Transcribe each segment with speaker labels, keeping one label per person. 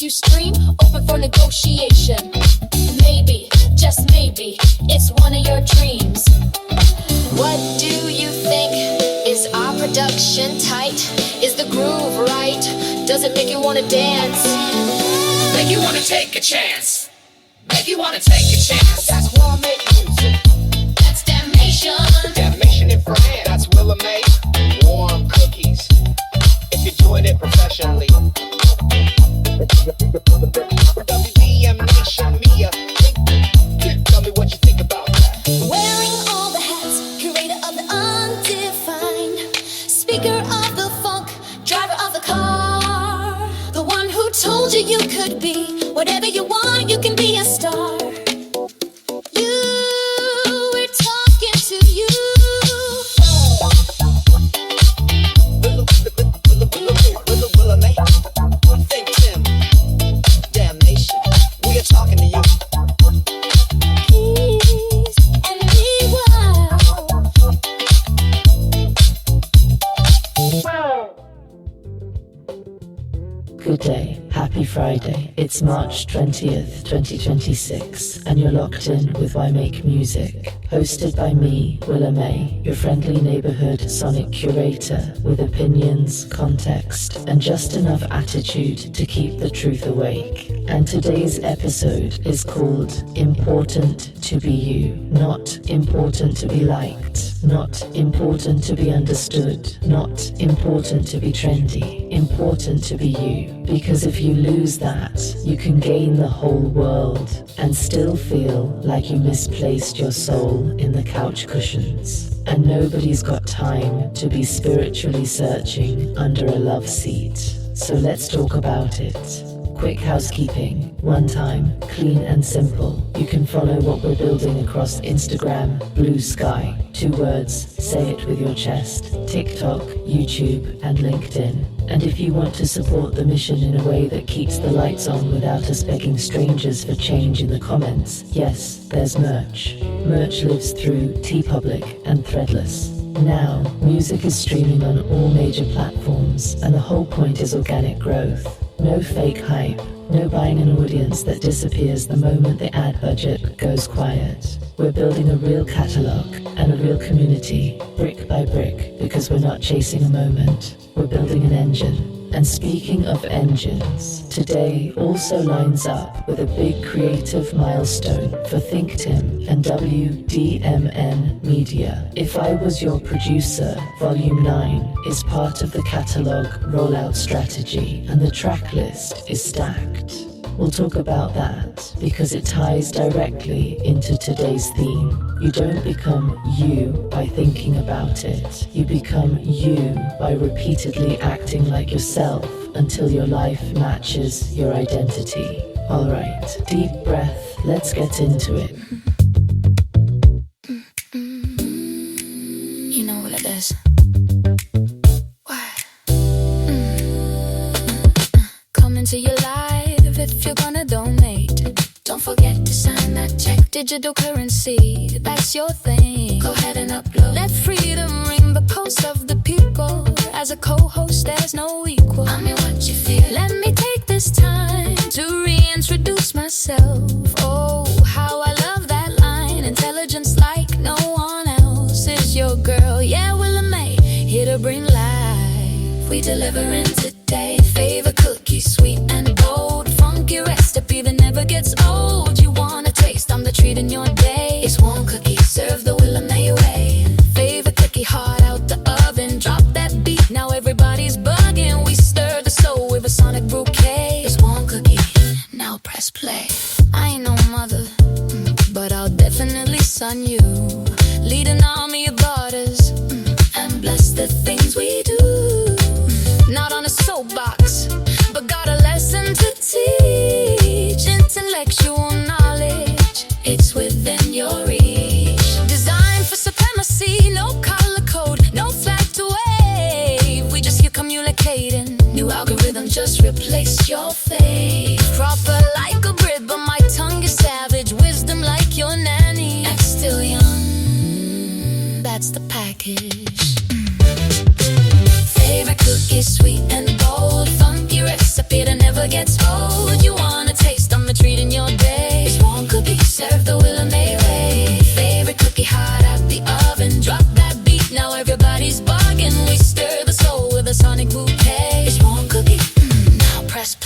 Speaker 1: you stream, open for negotiation. Maybe, just maybe, it's one of your dreams. What do you think? Is our production tight? Is the groove right? Does it make you wanna dance?
Speaker 2: Make you wanna take a chance. Make you wanna take a chance.
Speaker 3: That's Willa May music.
Speaker 1: That's damnation.
Speaker 3: Damnation in France. That's Willa May. Warm cookies. If you're doing it professionally. WDM Nation Media. Tell me what you think about that.
Speaker 1: Wearing all the hats, curator of the undefined, speaker of the funk, driver of the car, the one who told you you could be whatever you want, you can be a star. We're talking to you.
Speaker 3: Willa May. ThinkTimm. Damnation. We are talking to you.
Speaker 1: Peace and be wild.
Speaker 4: Good day, happy Friday. It's March 20th, 2026, and you're locked in with Why Make Music, hosted by me, Willa May, your friendly neighborhood sonic curator with opinions, context, and just enough attitude to keep the truth awake. And today's episode is called Important to be You, not important to be liked, not important to be understood, not important to be trendy, important to be you. Because if you lose that, you can gain the whole world and still feel like you misplaced your soul in the couch cushions. And nobody's got time to be spiritually searching under a love seat. So let's talk about it. Quick housekeeping, one time, clean and simple. You can follow what we're building across Instagram, Blue Sky, 2 words, say it with your chest, TikTok, YouTube, and LinkedIn. And if you want to support the mission in a way that keeps the lights on without us begging strangers for change in the comments, yes, there's merch. Merch lives through TeePublic and Threadless. Now, music is streaming on all major platforms, and the whole point is organic growth. No fake hype, no buying an audience that disappears the moment the ad budget goes quiet. We're building a real catalog and a real community, brick by brick, because we're not chasing a moment. We're building an engine. And speaking of engines, today also lines up with a big creative milestone for ThinkTimm and WDMN Media. If I Was Your Producer, Volume 9 is part of the catalog rollout strategy, and the track list is stacked. We'll talk about that because it ties directly into today's theme. You don't become you by thinking about it. You become you by repeatedly acting like yourself until your life matches your identity. All right, deep breath. Let's get into it.
Speaker 1: You know what it is. Come into your life if you're gonna donate. Don't forget to sign that check. Digital currency, that's your thing. Go ahead and upload. Let freedom ring the pulse of the people. As a co-host, there's no equal. I mean, what you feel. Let me take this time to reintroduce myself. Oh, how I love that line. Intelligence like no one else is your girl. Yeah, Willa May, here to bring life. We delivering today. Favorite cookie, sweet and bold. Funky recipe that never gets old. You want a taste, I'm the treat in your day. It's one cookie, serve the Willa May way. Favorite cookie, hot out the oven. Drop that beat, now everybody's bugging. We stir the soul with a sonic bouquet. It's one cookie, now press play. I ain't no mother, but I'll definitely son you. Lead an army of daughters and bless the things we do. Not on a soapbox, but got a lesson to teach. Intellectual knowledge, it's within your reach. Designed for supremacy, no color code, no flag to wave. We just here communicating. New algorithm just replace your faith. Proper like a Brit, but my tongue is savage. Wisdom like your nanny. Act still young, that's the package. Favorite cookie, sweet and bold. Funky recipe that never gets old.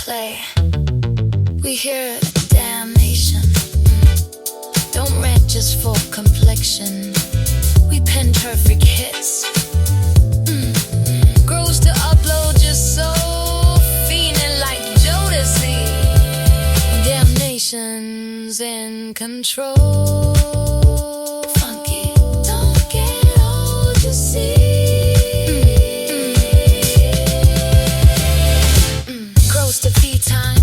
Speaker 1: play. We hear damnation. Don't rent just for complexion. We pen perfect hits. Grows to upload just so feeling like Jodeci. Damnation's in control. Funky, don't get old, you see. Grows to feed time.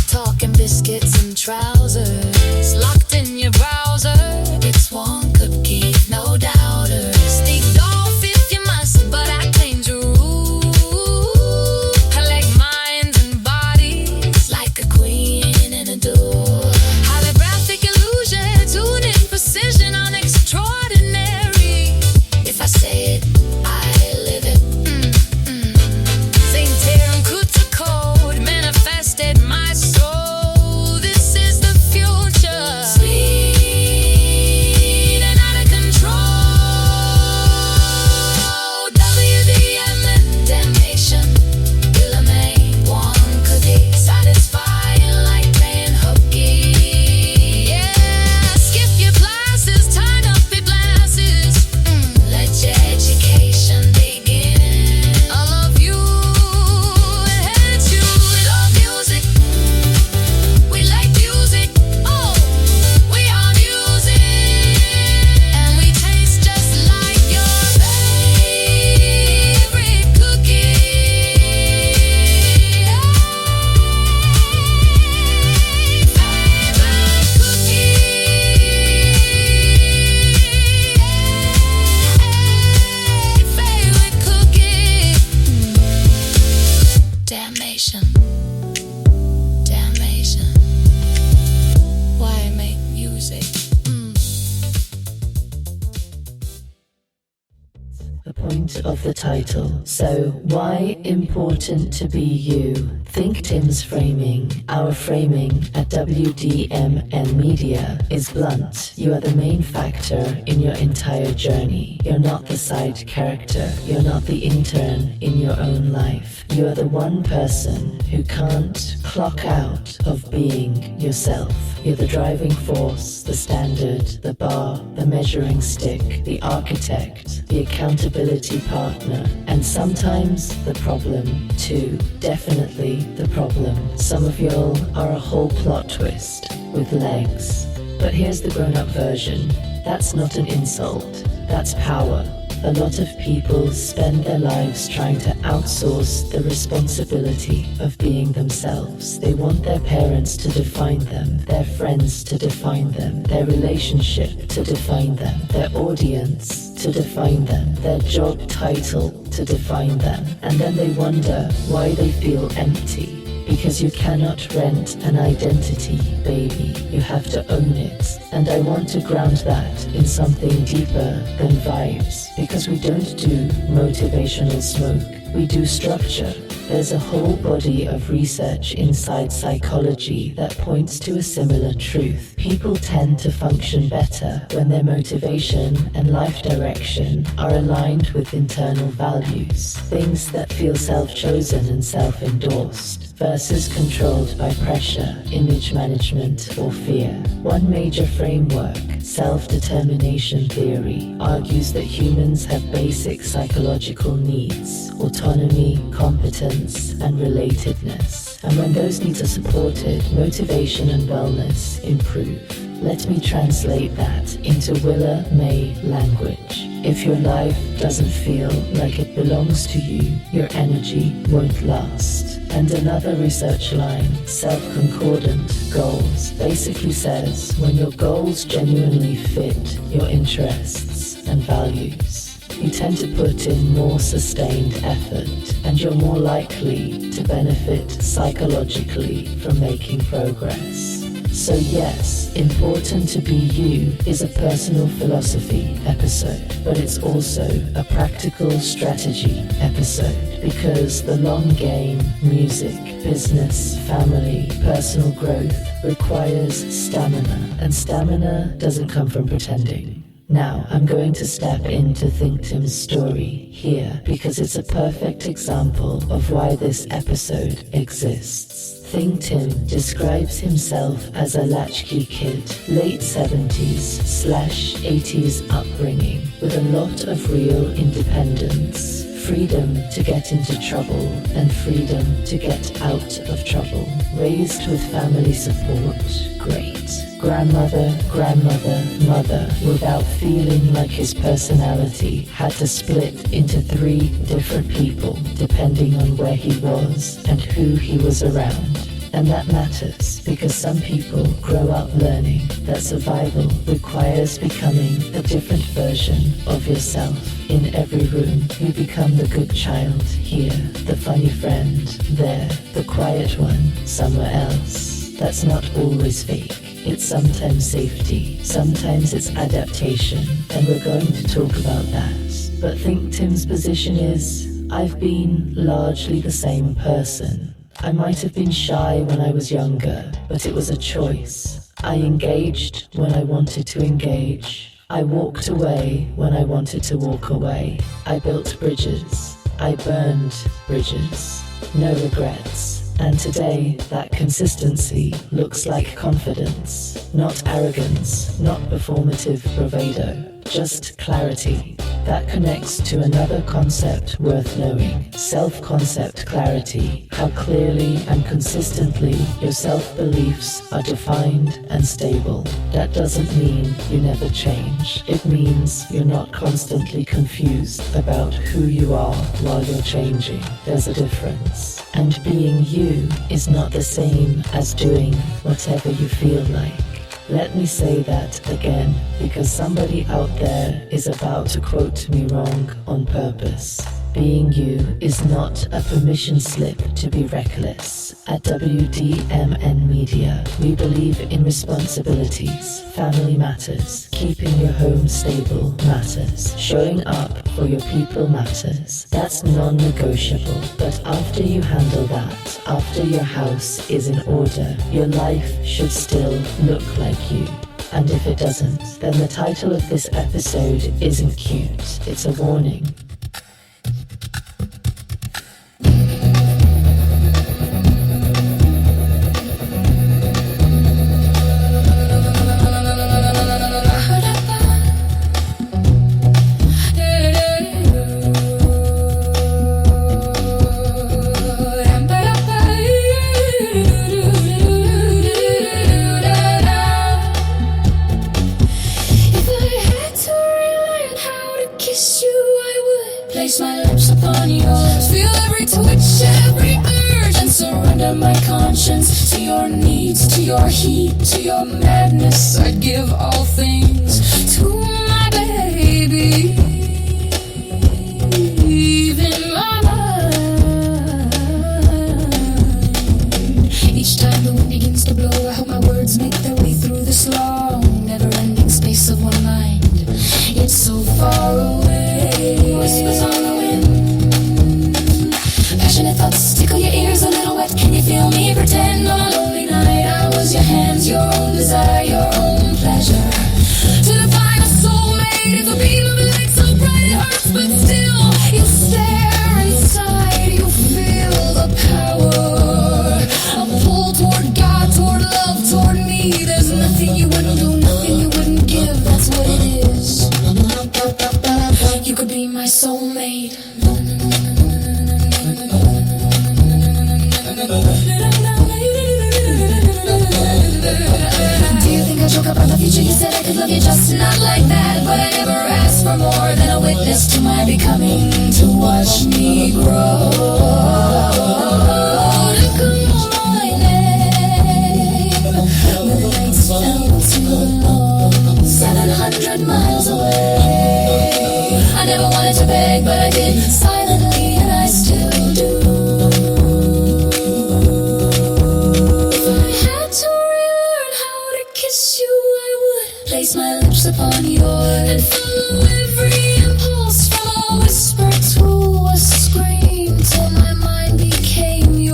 Speaker 1: Talking biscuits and trousers. Locked in your browser. It's one cookie, no doubters. Sneak off if you must, but I claim to rule. Collect minds and bodies like a queen in a duel. Holographic illusion, tune in precision on extraordinary. If I say it, I live it. Saint Terran Kuta code manifested my soul. This is the future. Sweet and out of control. WDMN damnation. Willa May, one cookie. Satisfying like playing hooky. Yeah, skip your classes, turn up your glasses. Let your education begin. I love you and hate you. We love music. We like music. Oh, we are music. And we taste just like your favorite cookie. Favorite cookie. Damnation. Damnation. Why make music?
Speaker 4: The point of the title. So, why important to be you? ThinkTimm's framing, our framing at WDMN Media is blunt. You are the main factor in your entire journey. You're not the side character. You're not the intern in your own life. You are the one person who can't clock out of being yourself. You're the driving force, the standard, the bar, the measuring stick, the architect, the accountability partner, and sometimes the problem too. Definitely the problem. Some of y'all are a whole plot twist with legs. But here's the grown-up version. That's not an insult. That's power. A lot of people spend their lives trying to outsource the responsibility of being themselves. They want their parents to define them, their friends to define them, their relationship to define them, their audience to define them, their job title to define them. And then they wonder why they feel empty. Because you cannot rent an identity, baby. You have to own it. And I want to ground that in something deeper than vibes. Because we don't do motivational smoke. We do structure. There's a whole body of research inside psychology that points to a similar truth. People tend to function better when their motivation and life direction are aligned with internal values. Things that feel self-chosen and self-endorsed versus controlled by pressure, image management, or fear. One major framework, self-determination theory, argues that humans have basic psychological needs: autonomy, competence, and relatedness. And when those needs are supported, motivation and wellness improve. Let me translate that into Willa May language. If your life doesn't feel like it belongs to you, your energy won't last. And another research line, self-concordant goals, basically says when your goals genuinely fit your interests and values, you tend to put in more sustained effort, and you're more likely to benefit psychologically from making progress. So yes, important to be you is a personal philosophy episode, but it's also a practical strategy episode, because the long game, music, business, family, personal growth requires stamina, and stamina doesn't come from pretending. Now, I'm going to step into ThinkTimm's story here because it's a perfect example of why this episode exists. ThinkTimm describes himself as a latchkey kid, late 70s/80s upbringing, with a lot of real independence. Freedom to get into trouble and freedom to get out of trouble. Raised with family support, great. Grandmother, mother, without feeling like his personality had to split into 3 different people depending on where he was and who he was around. And that matters because some people grow up learning that survival requires becoming a different version of yourself. In every room, you become the good child here, the funny friend there, the quiet one somewhere else. That's not always fake. It's sometimes safety, sometimes it's adaptation, and we're going to talk about that. But ThinkTimm's position is, I've been largely the same person. I might have been shy when I was younger, but it was a choice. I engaged when I wanted to engage. I walked away when I wanted to walk away. I built bridges. I burned bridges. No regrets. And today, that consistency looks like confidence, not arrogance, not performative bravado, just clarity. That connects to another concept worth knowing, self-concept clarity, how clearly and consistently your self-beliefs are defined and stable. That doesn't mean you never change. It means you're not constantly confused about who you are while you're changing. There's a difference. And being you is not the same as doing whatever you feel like. Let me say that again, because somebody out there is about to quote me wrong on purpose. Being you is not a permission slip to be reckless. At WDMN Media, we believe in responsibilities. Family matters. Keeping your home stable matters. Showing up for your people matters. That's non-negotiable. But after you handle that, after your house is in order, your life should still look like you. And if it doesn't, then the title of this episode isn't cute. It's a warning.
Speaker 1: Place my lips upon yours. Feel every twitch, every urge, and surrender my conscience to your needs, to your heat, to your madness. I'd give all things to my baby, even my mind. Each time the wind begins to blow, I hope my words make their way through this long, never-ending space of one mind. It's so far away. Whispers on the wind. Passionate thoughts tickle your ears a little wet. Can you feel me pretend on a lonely night I was your hands, your own desire, your own pleasure? To define a soulmate is a beam of light so bright it hurts, but still you stare inside. You feel the power, a pull toward God, toward love, toward me. There's nothing you wouldn't do, nothing you wouldn't give. That's what it is. You could be my soulmate. Do you think I joke about the future? You said I could love you just not like that, but I never asked for more than a witness to my becoming, to watch me grow. To call my name, the nights felt too long, 700 miles away. I never wanted to beg, but I did silently, and I still do. If I had to relearn how to kiss you, I would place my lips upon yours and follow every impulse from a whisper to a scream till my mind became yours.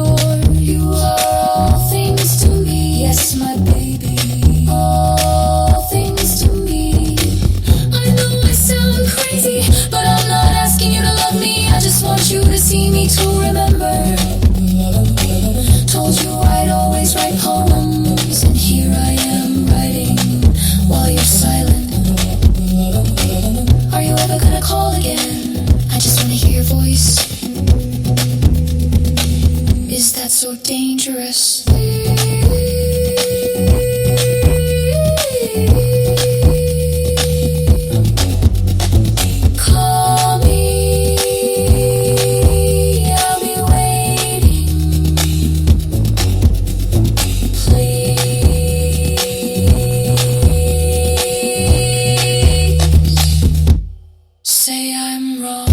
Speaker 1: dangerous. Call me, I'll be waiting. Please say I'm wrong.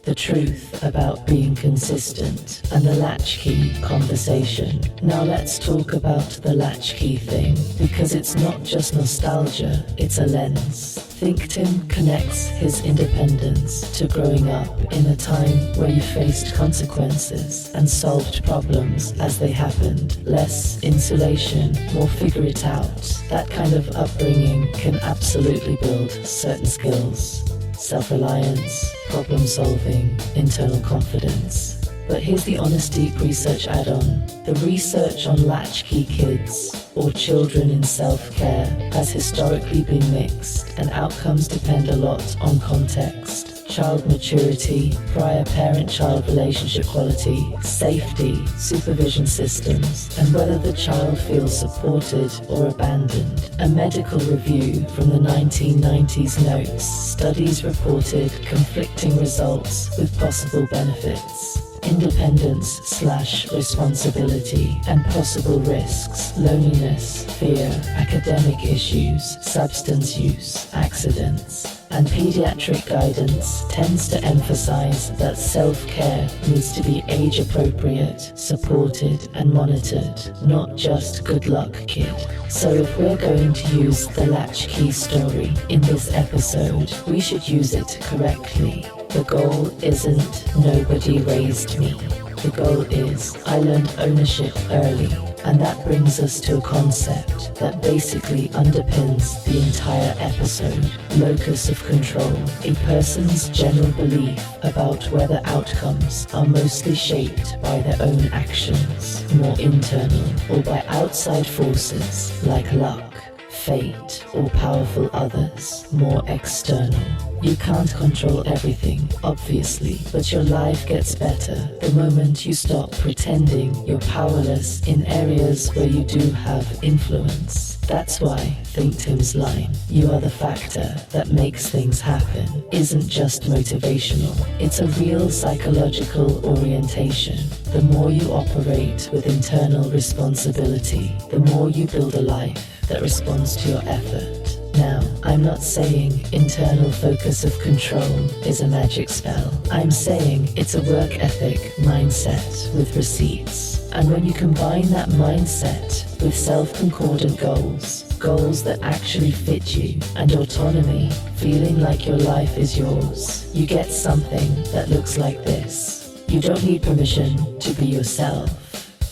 Speaker 4: The truth about being consistent and the latchkey conversation. Now let's talk about the latchkey thing, because it's not just nostalgia, it's a lens. ThinkTimm connects his independence to growing up in a time where you faced consequences and solved problems as they happened. Less insulation, more figure it out. That kind of upbringing can absolutely build certain skills. Self-reliance, problem-solving, internal confidence. But here's the honest deep research add-on. The research on latchkey kids or children in self-care has historically been mixed, and outcomes depend a lot on context. Child maturity, prior parent-child relationship quality, safety, supervision systems, and whether the child feels supported or abandoned. A medical review from the 1990s notes studies reported conflicting results with possible benefits. Independence/responsibility and possible risks, loneliness, fear, academic issues, substance use, accidents. And pediatric guidance tends to emphasize that self-care needs to be age-appropriate, supported and monitored, not just good luck kid. So if we're going to use the latchkey story in this episode, we should use it correctly. The goal isn't nobody raised me. The goal is I learned ownership early. And that brings us to a concept that basically underpins the entire episode. Locus of control. A person's general belief about whether outcomes are mostly shaped by their own actions, more internal, or by outside forces like luck, fate, or powerful others, more external. You can't control everything, obviously, but your life gets better the moment you stop pretending you're powerless in areas where you do have influence. That's why ThinkTimm's line, "You are the factor that makes things happen," isn't just motivational. It's a real psychological orientation. The more you operate with internal responsibility, the more you build a life that responds to your effort. Now, I'm not saying internal focus of control is a magic spell. I'm saying it's a work ethic mindset with receipts. And when you combine that mindset with self-concordant goals, goals that actually fit you, and autonomy, feeling like your life is yours, you get something that looks like this. You don't need permission to be yourself.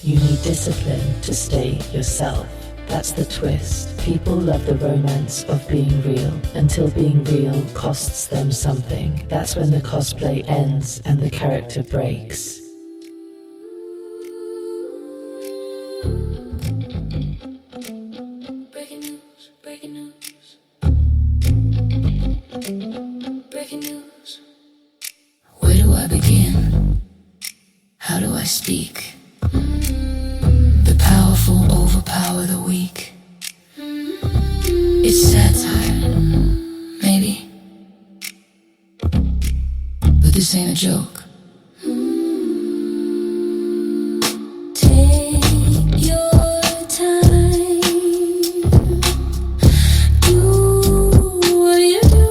Speaker 4: You need discipline to stay yourself. That's the twist. People love the romance of being real until being real costs them something. That's when the cosplay ends and the character breaks.
Speaker 1: Breaking news, breaking news. Breaking news. Where do I begin? How do I speak? The powerful overpower the weak. It's satire, maybe. But this ain't a joke. Take your time. Do what you do.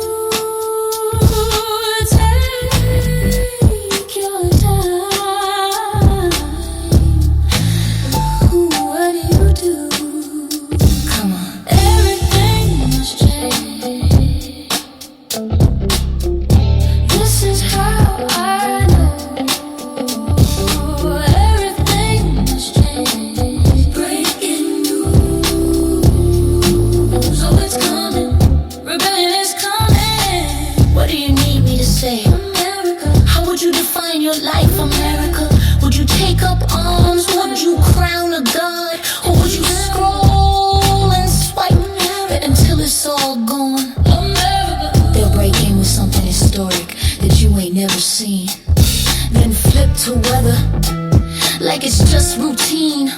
Speaker 1: Take your time. What do you do? Come on. Everything must change. This is how I to weather like it's just routine.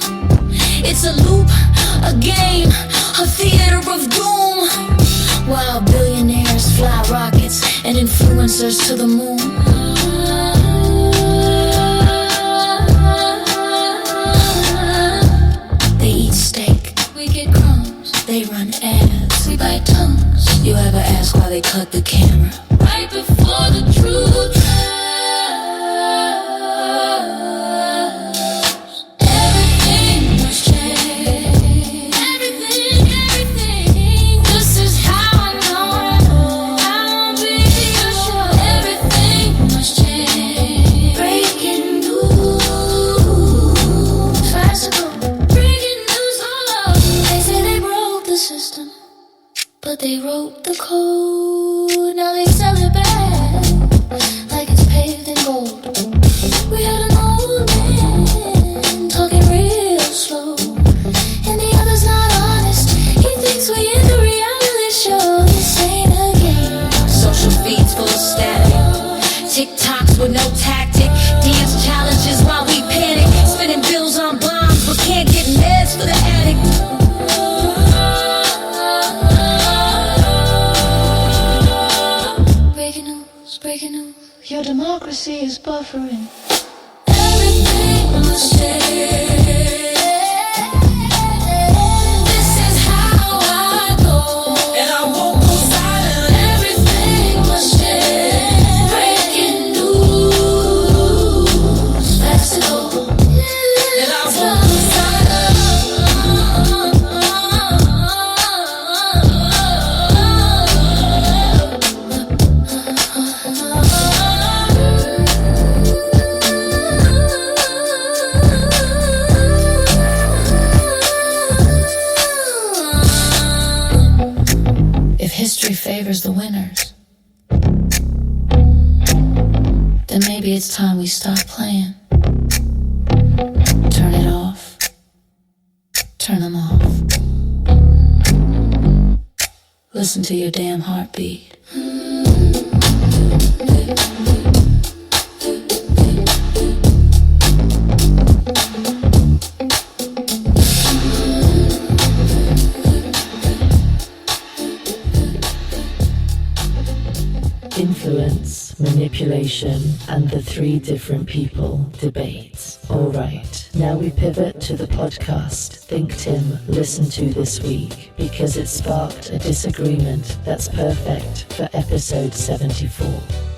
Speaker 1: It's a loop, a game, a theater of doom. While billionaires fly rockets and influencers to the moon. They eat steak, we get crumbs. They run ads, we bite tongues. You ever ask why they cut the camera right before the truth? But they wrote the code, now they sell it back like it's paved in gold. We had an old man talking real slow, and the other's not honest. He thinks we in the reality show. This ain't a game. Social feeds full of static, TikToks with no tactic, dance challenges while we panic, spending bills on bombs but can't get meds for the addict. Breaking news, your democracy is buffering. Everything must change. This is how I go, and I won't go silent. Everything must change. Breaking news, fast to go, and I won't go silent. History favors the winners, then maybe it's time we stop playing. Turn it off. Turn them off. Listen to your damn heartbeat.
Speaker 4: Influence, manipulation, and the three different people debate. Alright, now we pivot to the podcast ThinkTimm listened to this week because it sparked a disagreement that's perfect for episode 74.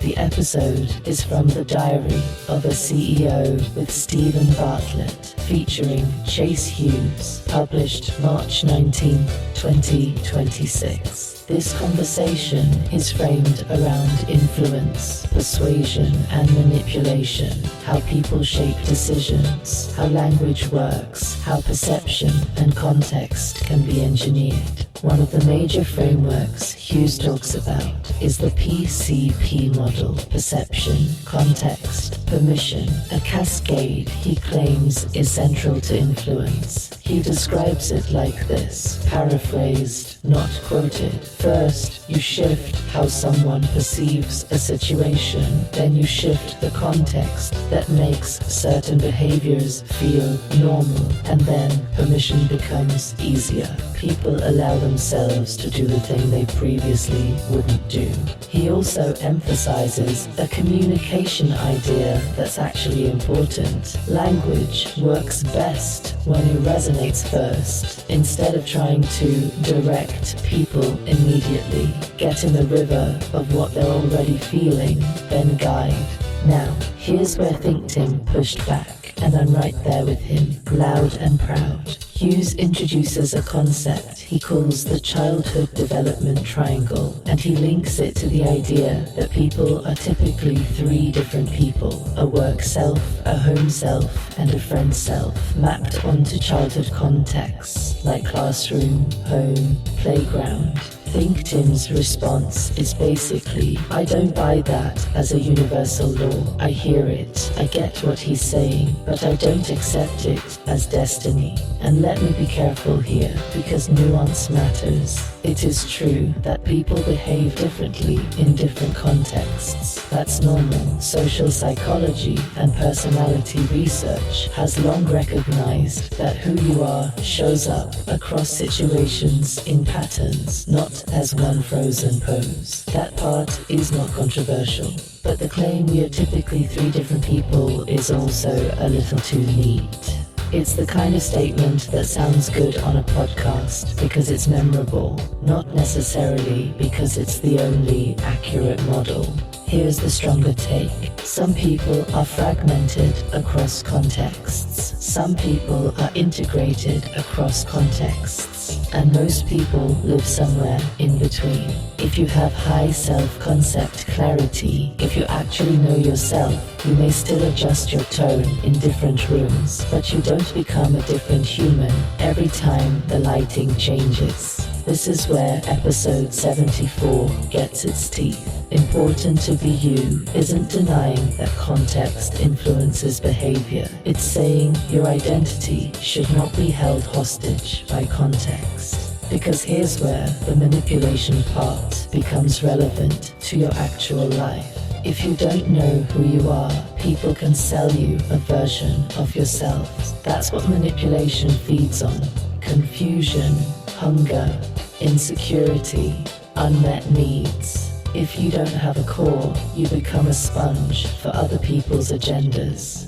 Speaker 4: The episode is from the diary of a CEO with Stephen Bartlett, featuring Chase Hughes, published March 19, 2026. This conversation is framed around influence, persuasion, and manipulation, how people shape decisions, how language works, how perception and context can be engineered. One of the major frameworks Hughes talks about is the PCP model: perception, context, permission, a cascade he claims is central to influence. He describes it like this, paraphrased, not quoted. First, you shift how someone perceives a situation, then you shift the context that makes certain behaviors feel normal, and then permission becomes easier. People allow themselves to do the thing they previously wouldn't do. He also emphasizes a communication idea that's actually important. Language works best when it resonates first. Instead of trying to direct people immediately, get in the river of what they're already feeling, then guide. Now, here's where ThinkTimm pushed back, and I'm right there with him, loud and proud. Hughes introduces a concept he calls the childhood development triangle, and he links it to the idea that people are typically three different people: a work self, a home self, and a friend self, mapped onto childhood contexts like classroom, home, playground. ThinkTimm's response is basically, I don't buy that as a universal law. I hear it, I get what he's saying, but I don't accept it as destiny. And let me be careful here, because nuance matters. It is true that people behave differently in different contexts. That's normal. Social psychology and personality research has long recognized that who you are shows up across situations in patterns, not as one frozen pose. That part is not controversial. But the claim we are typically three different people is also a little too neat. It's the kind of statement that sounds good on a podcast because it's memorable, not necessarily because it's the only accurate model. Here's the stronger take. Some people are fragmented across contexts. Some people are integrated across contexts. And most people live somewhere in between. If you have high self-concept clarity, if you actually know yourself, you may still adjust your tone in different rooms, but you don't become a different human every time the lighting changes. This is where episode 74 gets its teeth. Important to be you isn't denying that context influences behavior. It's saying your identity should not be held hostage by context. Because here's where the manipulation part becomes relevant to your actual life. If you don't know who you are, people can sell you a version of yourself. That's what manipulation feeds on. Confusion, hunger, insecurity, unmet needs. If you don't have a core, you become a sponge for other people's agendas.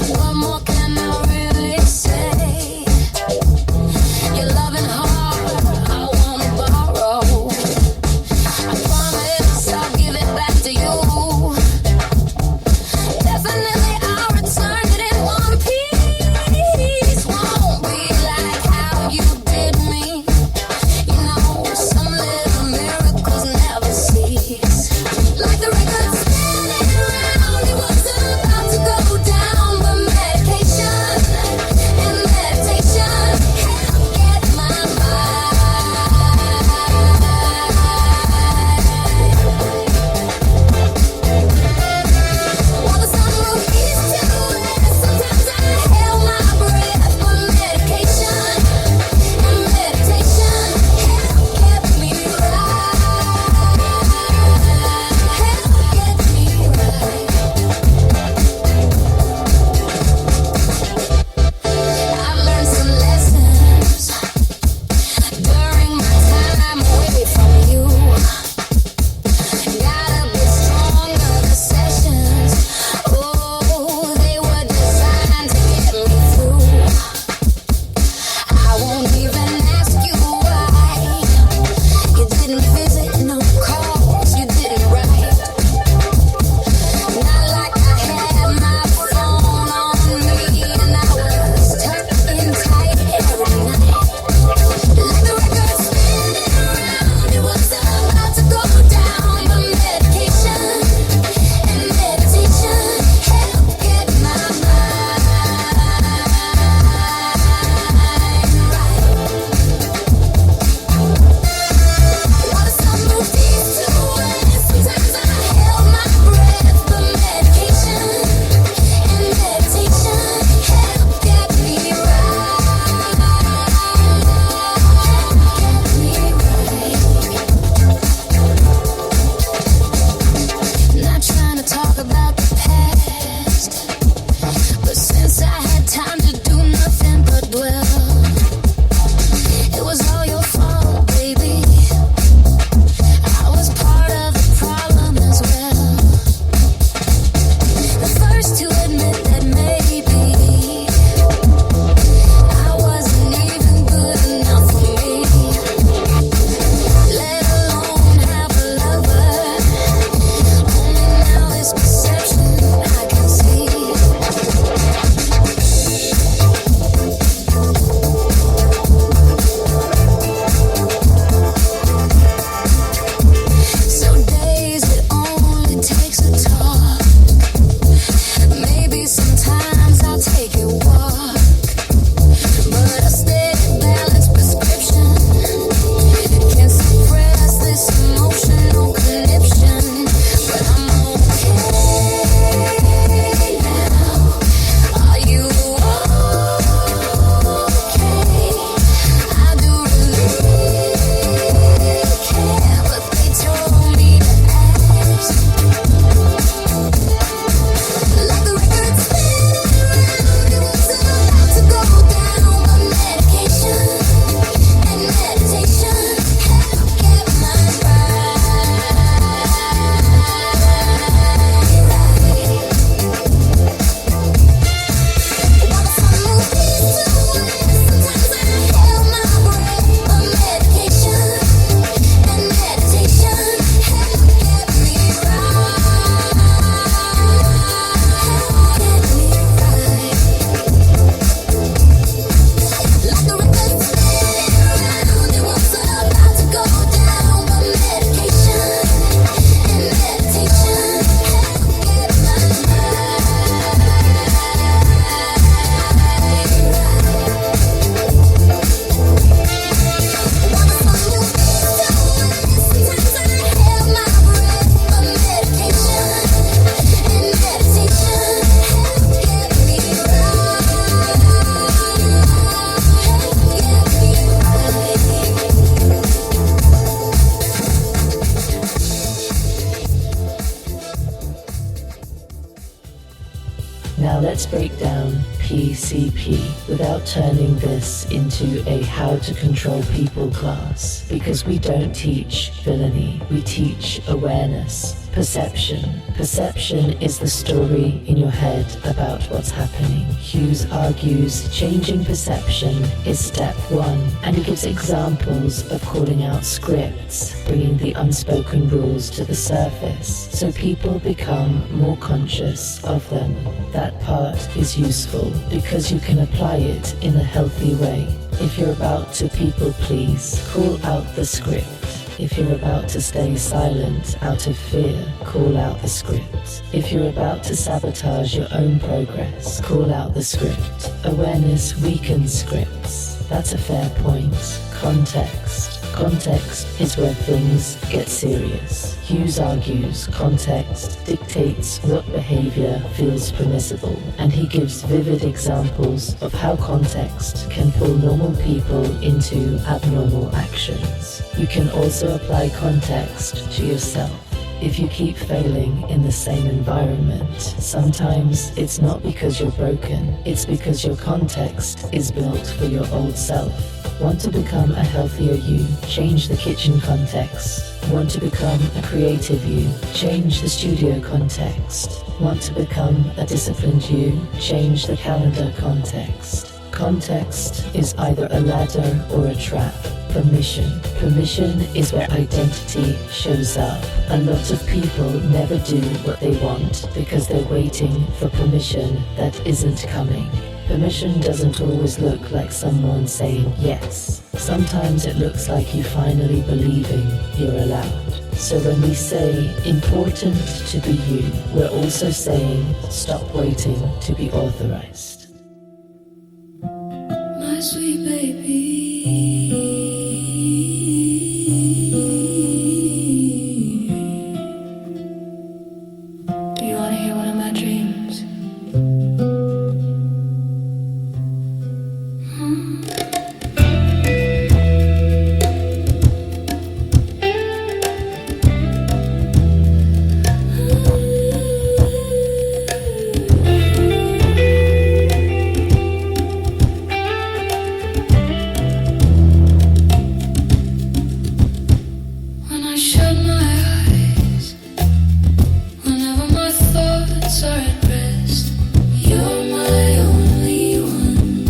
Speaker 1: What more can I really say? You're loving hard.
Speaker 4: let's break down PCP without turning this into a how to control people class, because we don't teach villainy, we teach awareness. Perception. Perception is the story in your head about what's happening. Hughes argues changing perception is step one, and he gives examples of calling out scripts, bringing the unspoken rules to the surface, so people become more conscious of them. That part is useful because you can apply it in a healthy way. If you're about to people please, call out the script. If you're about to stay silent out of fear, call out the script. If you're about to sabotage your own progress, call out the script. Awareness weakens scripts. That's a fair point. Context. Context is where things get serious. Hughes argues context dictates what behavior feels permissible, and he gives vivid examples of how context can pull normal people into abnormal actions. You can also apply context to yourself. If you keep failing in the same environment, sometimes it's not because you're broken, it's because your context is built for your old self. Want to become a healthier you? Change the kitchen context. Want to become a creative you? Change the studio context. Want to become a disciplined you? Change the calendar context. Context is either a ladder or a trap. Permission. Permission is where identity shows up. A lot of people never do what they want because they're waiting for permission that isn't coming. Permission doesn't always look like someone saying yes. Sometimes it looks like you finally believing you're allowed. So when we say important to be you, we're also saying stop waiting to be authorized.
Speaker 1: My sweet baby. Do you want to hear one of my dreams? When I shut my eyes, whenever my thoughts are at rest, you're my only one.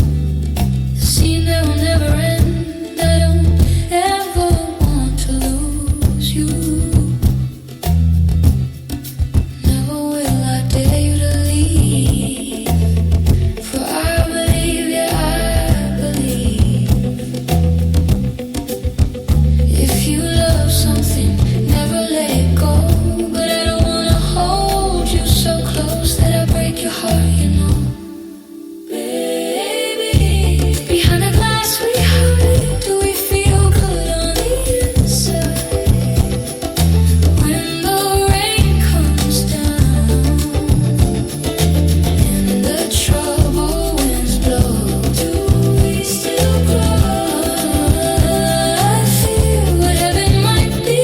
Speaker 1: The scene that will never end. I don't ever want to lose you. Never will I dare you to leave, for I believe, yeah, I believe. If you love something, never let it go. But I don't wanna hold you so close that I break your heart, you know. Baby, behind the glass we hide, do we feel good on the inside? When the rain comes down and the trouble winds blow, do we still cry? I feel what heaven might be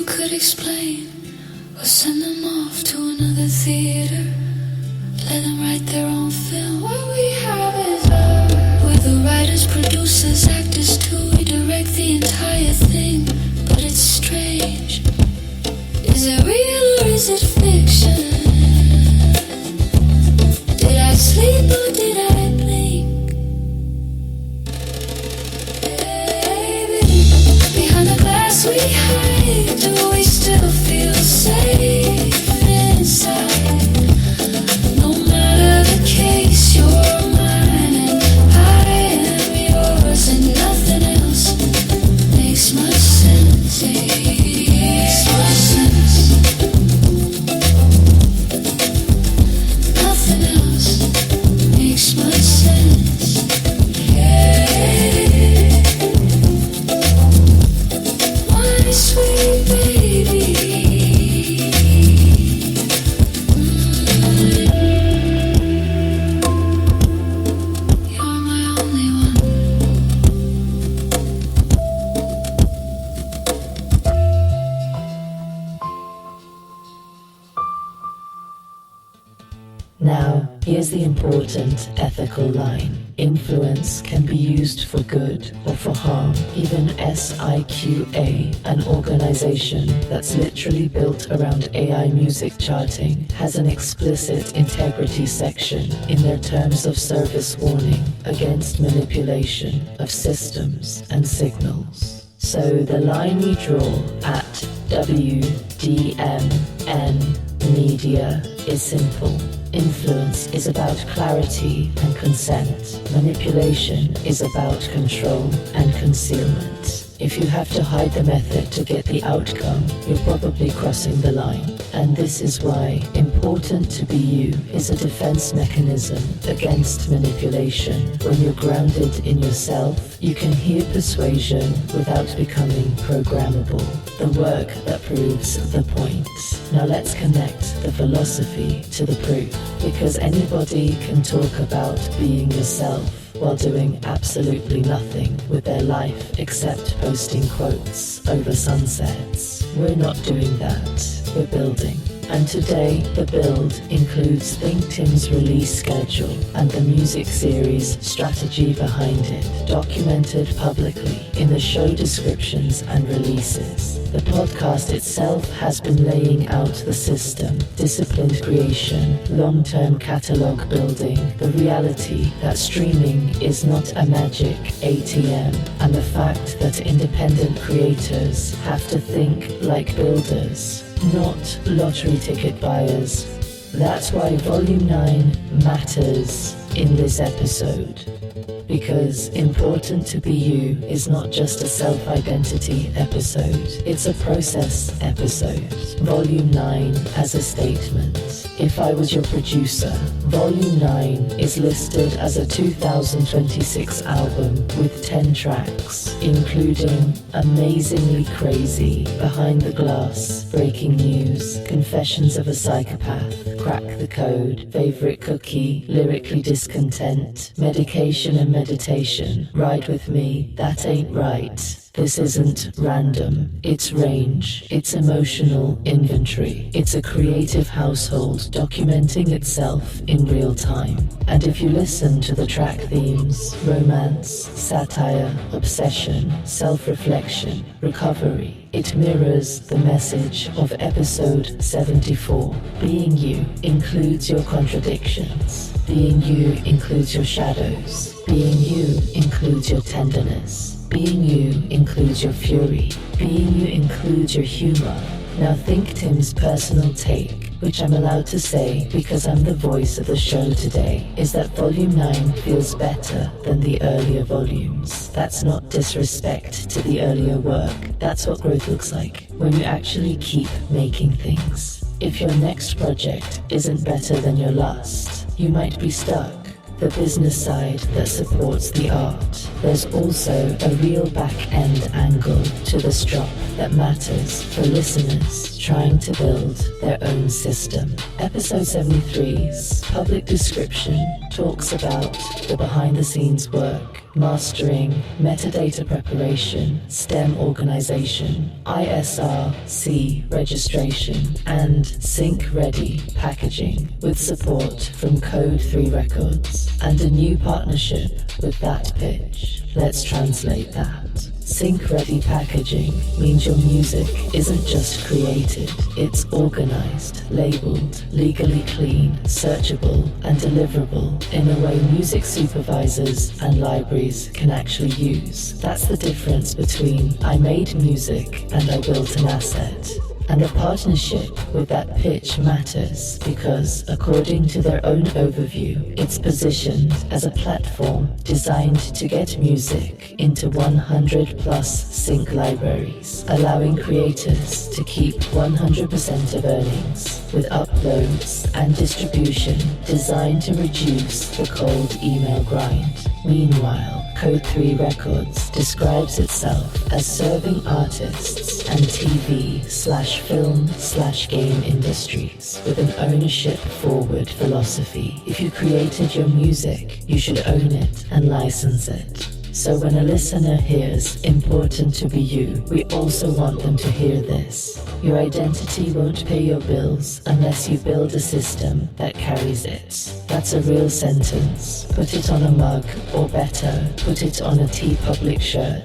Speaker 1: you could explain or send them off to another theater. Let them write their own film. What we have is art. We're the writers, producers, actors too. We direct the entire thing, but it's strange. Is it real or is it fiction? Did I sleep or did I blink? Baby, behind the glass we hide. Do we still feel safe inside? No matter the case, you're mine and I am yours, and nothing else makes much sense. Makes much sense. Nothing else makes much sense. Yeah. My sweet baby. You're my only one.
Speaker 4: Now, here's the important ethical line. Influence can be used for good or for harm. Even SIQA, an organization that's literally built around AI music charting, has an explicit integrity section in their terms of service warning against manipulation of systems and signals. So the line we draw at WDMN Media is simple. Influence is about clarity and consent. Manipulation is about control and concealment. If you have to hide the method to get the outcome, you're probably crossing the line. And this is why important to be you is a defense mechanism against manipulation. When you're grounded in yourself, you can hear persuasion without becoming programmable. The work that proves the point. Now let's connect the philosophy to the proof, because anybody can talk about being yourself while doing absolutely nothing with their life except posting quotes over sunsets. We're not doing that, we're building. And today, the build includes ThinkTimm's release schedule and the music series strategy behind it, documented publicly in the show descriptions and releases. The podcast itself has been laying out the system, disciplined creation, long-term catalog building, the reality that streaming is not a magic ATM, and the fact that independent creators have to think like builders, not lottery ticket buyers. That's why Volume 9 matters in this episode. Because important to be you is not just a self-identity episode, it's a process episode. Volume 9 as a statement. If I was your producer, Volume 9 is listed as a 2026 album with 10 tracks, including Amazingly Crazy, Behind the Glass, Breaking News, Confessions of a Psychopath, Crack the Code, Favorite Cookie, Lyrically Discontent, Medication and Meditation, Ride With Me, That Ain't Right. This isn't random, it's range, it's emotional inventory, it's a creative household documenting itself in real time. And if you listen to the track themes, romance, satire, obsession, self-reflection, recovery, it mirrors the message of episode 74. Being you includes your contradictions. Being you includes your shadows. Being you includes your tenderness. Being you includes your fury. Being you includes your humor. Now ThinkTimm's personal take, which I'm allowed to say because I'm the voice of the show today, is that Volume 9 feels better than the earlier volumes. That's not disrespect to the earlier work. That's what growth looks like, when you actually keep making things. If your next project isn't better than your last, you might be stuck. The business side that supports the art. There's also a real back-end angle to this drop that matters for listeners trying to build their own system. Episode 73's public description talks about the behind-the-scenes work, mastering, metadata preparation, STEM organization, ISRC registration, and sync-ready packaging with support from Code 3 Records and a new partnership with That Pitch. Let's translate that. Sync-ready packaging means your music isn't just created, it's organized, labeled, legally clean, searchable, and deliverable in a way music supervisors and libraries can actually use. That's the difference between I made music and I built an asset. And the partnership with That Pitch matters because, according to their own overview, it's positioned as a platform designed to get music into 100 plus sync libraries, allowing creators to keep 100% of earnings, with uploads and distribution designed to reduce the cold email grind. Meanwhile, Code 3 Records describes itself as serving artists and TV/film/game industries with an ownership-forward philosophy. If you created your music, you should own it and license it. So when a listener hears "important to be you," we also want them to hear this. Your identity won't pay your bills unless you build a system that carries it. That's a real sentence. Put it on a mug, or better, put it on a TeePublic shirt.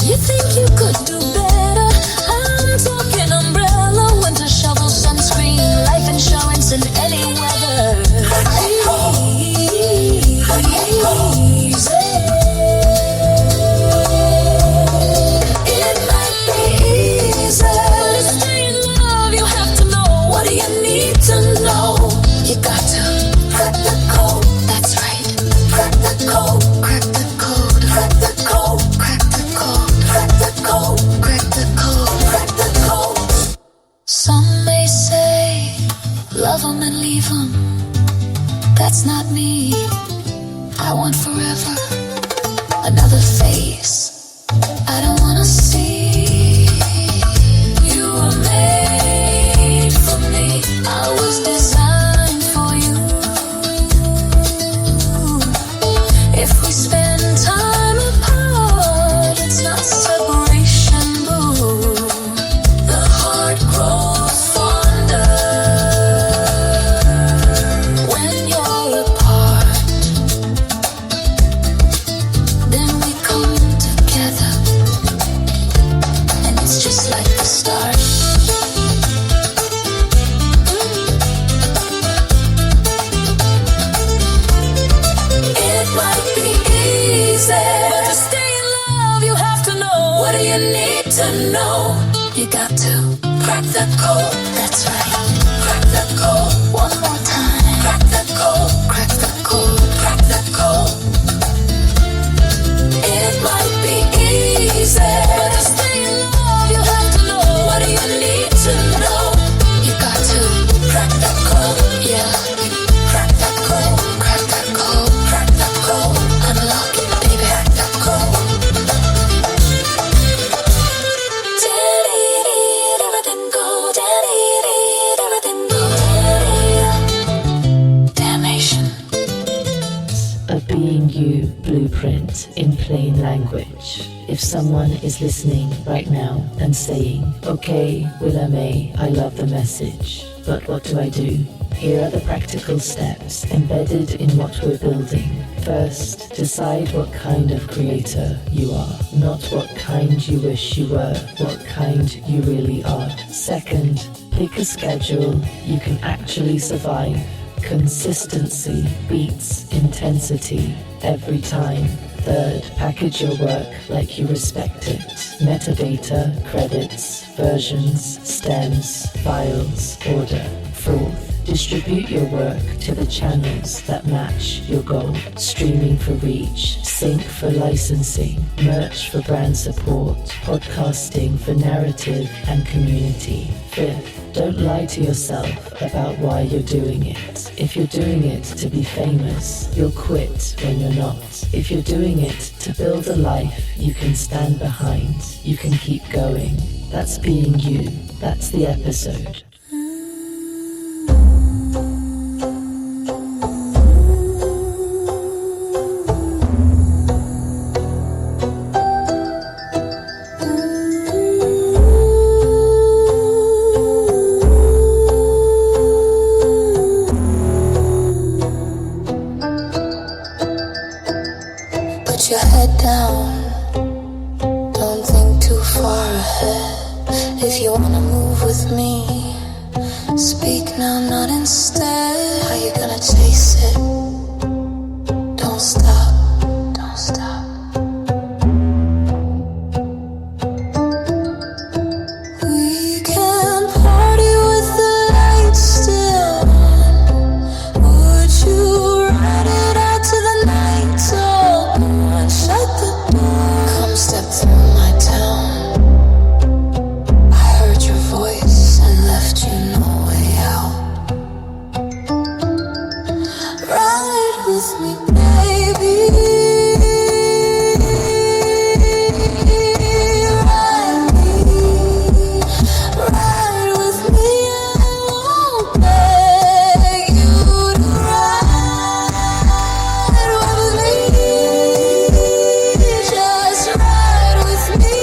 Speaker 1: You think you could do better? I'm talking umbrella, winter shovel, sunscreen, life insurance in any weather. Easy. It might be easy. To stay in love, you have to know. What do you need to know? You got to crack the code. That's right. Crack the code. Crack the code. Crack the code. Crack the code. Crack the code. Crack the code. Crack the code. Some may say, love 'em and leave 'em. That's not me. I want forever. Another face I don't wanna see. You were made for me. I was designed for you. If we spend time apart, it's not separation, boo. The heart grows fonder when you're apart. Then we come together, and it's just like the start. It might be easy, but to stay in love, you have to know. What do you need to know? You got to crack the code. That's right. Crack the code. One more time. Crack the code. Crack the code. Crack the code. It might be
Speaker 4: Being You blueprint in plain language. If someone is listening right now and saying, okay, Willa May, I love the message, but what do I do? Here are the practical steps embedded in what we're building. First, decide what kind of creator you are, not what kind you wish you were, what kind you really are. Second, pick a schedule you can actually survive. Consistency beats intensity every time. Third, package your work like you respect it. Metadata, credits, versions, stems, files, order. Fourth, distribute your work to the channels that match your goal. Streaming for reach, sync for licensing, merch for brand support, podcasting for narrative and community. Fifth, don't lie to yourself about why you're doing it. If you're doing it to be famous, you'll quit when you're not. If you're doing it to build a life you can stand behind, you can keep going. That's being you. That's the episode.
Speaker 1: Put your head down, don't think too far ahead. If you wanna move with me, speak now, not instead. How you gonna chase it? Don't stop, don't stop. We can party with the lights still on. Would you ride it out to the night till shut the door? Come step through my town. I heard your voice and left you no way out. Ride with me, baby. Ride with me. I won't beg you to ride with me. Just ride with me.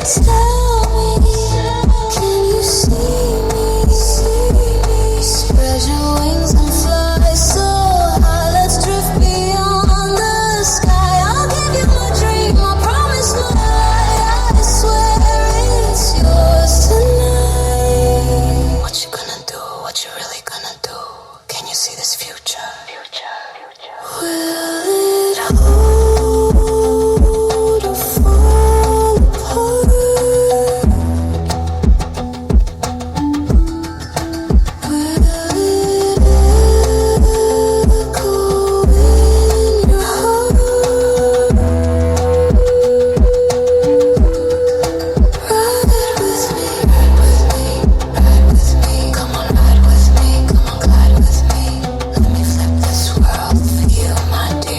Speaker 1: Tell me, can you see me? Spread your wings and fly so high. Let's drift beyond the sky. I'll give you my dream, I promise no lie. I swear it's yours tonight. What you gonna do? What you really gonna do? Can you see this future? Will it hold or fall apart? Will it echo in your heart? Ride with me, ride with me. Come on, ride with me, come on, glide with me. Let me flip this world for you, my dear.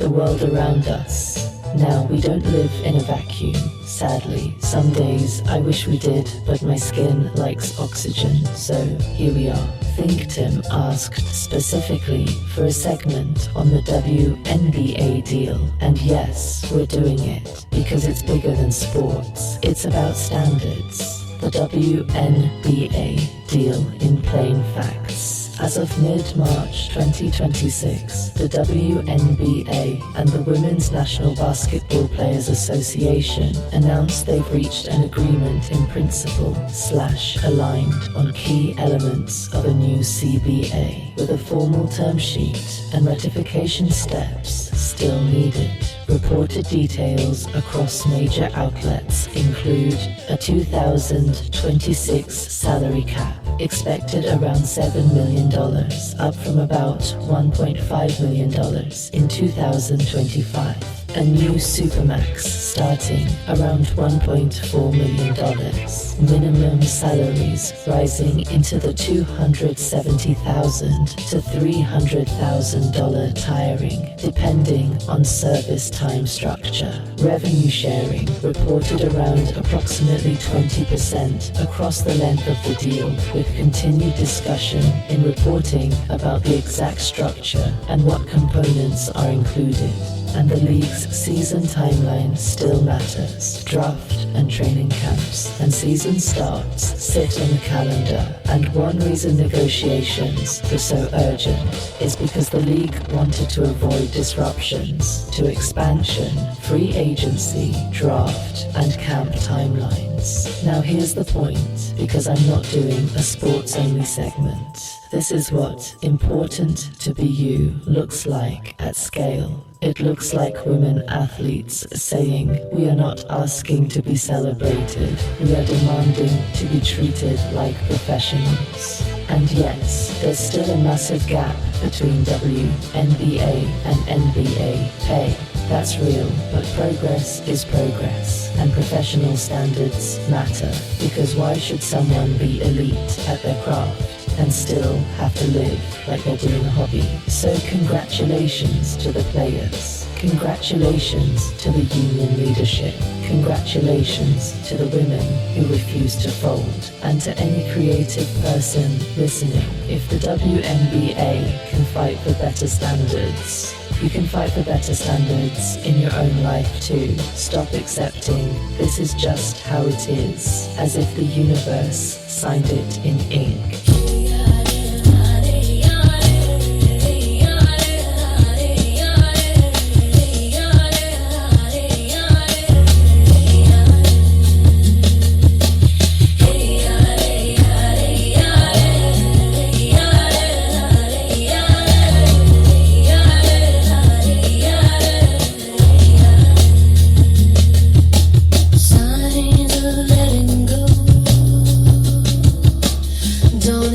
Speaker 4: the world around us. Now, we don't live in a vacuum, sadly. Some days I wish we did, but my skin likes oxygen, so here we are. ThinkTimm asked specifically for a segment on the WNBA deal, and yes, we're doing it, because it's bigger than sports. It's about standards. The WNBA deal in plain facts. As of mid-March 2026, the WNBA and the Women's National Basketball Players Association announced they've reached an agreement in principle / aligned on key elements of a new CBA, with a formal term sheet and ratification steps still needed. Reported details across major outlets include a 2026 salary cap expected around $7 million, up from about $1.5 million in 2025. A new supermax starting around $1.4 million. Minimum salaries rising into the $270,000 to $300,000 tiering, depending on service time structure. Revenue sharing reported around approximately 20% across the length of the deal, with continued discussion in reporting about the exact structure and what components are included. And the league's season timeline still matters. Draft and training camps and season starts sit on the calendar. And one reason negotiations were so urgent is because the league wanted to avoid disruptions to expansion, free agency, draft, and camp timelines. Now here's the point, because I'm not doing a sports-only segment. This is what important to be you looks like at scale. It looks like women athletes saying, we are not asking to be celebrated, we are demanding to be treated like professionals. And yes, there's still a massive gap between WNBA and NBA pay. That's real, but progress is progress, and professional standards matter, because why should someone be elite at their craft and still have to live like they're doing a hobby? So congratulations to the players. Congratulations to the union leadership. Congratulations to the women who refuse to fold. And to any creative person listening, if the WNBA can fight for better standards, you can fight for better standards in your own life too. Stop accepting this is just how it is, as if the universe signed it in ink.
Speaker 1: Don't